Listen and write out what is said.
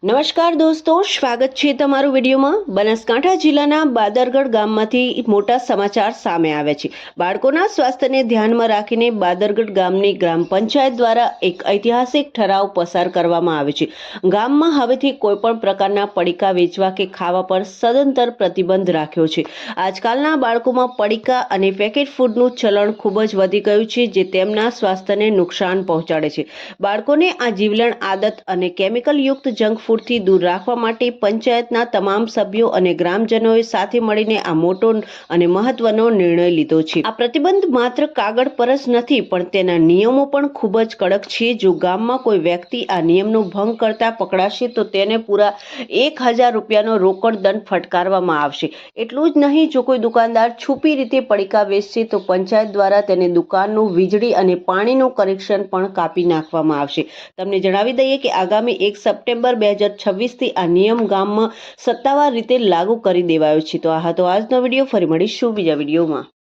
નમસ્કાર દોસ્તો, સ્વાગત છે તમારું વિડીયોમાં। બનાસકાંઠા જિલ્લાના બાદરગઢ ગામમાંથી મોટા સમાચાર સામે આવે છે। બાળકોના સ્વાસ્થ્યને ધ્યાનમાં રાખીને બાદરગઢ ગામની ગ્રામ પંચાયત દ્વારા એક ઐતિહાસિક ઠરાવ પસાર કરવામાં આવ્યો છે। ગામમાં હવેથી કોઈપણ પ્રકારના પડીકા વેચવા કે ખાવા પર સદંતર પ્રતિબંધ રાખ્યો છે। આજકાલના બાળકોમાં પડીકા અને પેકેટ ફૂડનું ચલણ ખૂબ જ વધી ગયું છે, જે તેમના સ્વાસ્થ્યને નુકસાન પહોંચાડે છે। બાળકોને આ જીવલેણ આદત અને કેમિકલયુક્ત જંક ફૂડથી દૂર રાખવા માટે પંચાયતના તમામ સભ્યો અને ગ્રામજનોએ સાથે મળીને આ મોટો અને મહત્વનો નિર્ણય લીધો છે। આ પ્રતિબંધ માત્ર કાગળ પર જ નથી, પણ તેના નિયમો પણ ખૂબ જ કડક છે। જો ગામમાં કોઈ વ્યક્તિ આ નિયમનો ભંગ કરતા પકડાશે તો તેને પૂરા 1000 રૂપિયાનો રોકડ દંડ ફટકારવામાં આવશે। એટલું જ નહીં, જો કોઈ દુકાનદાર છુપી રીતે પડીકા વેચશે તો પંચાયત દ્વારા તેને દુકાનનું વીજળી અને પાણીનું કનેક્શન પણ કાપી નાખવામાં આવશે। તમને જણાવી દઈએ કે આગામી 1 સપ્ટેમ્બર 2026થી આ નિયમ ગામમાં સત્તાવાર રીતે લાગુ કરી દેવાયો છે। તો આ હતો આજનો વિડીયો। ફરી મળીશું બીજા વિડીયોમાં।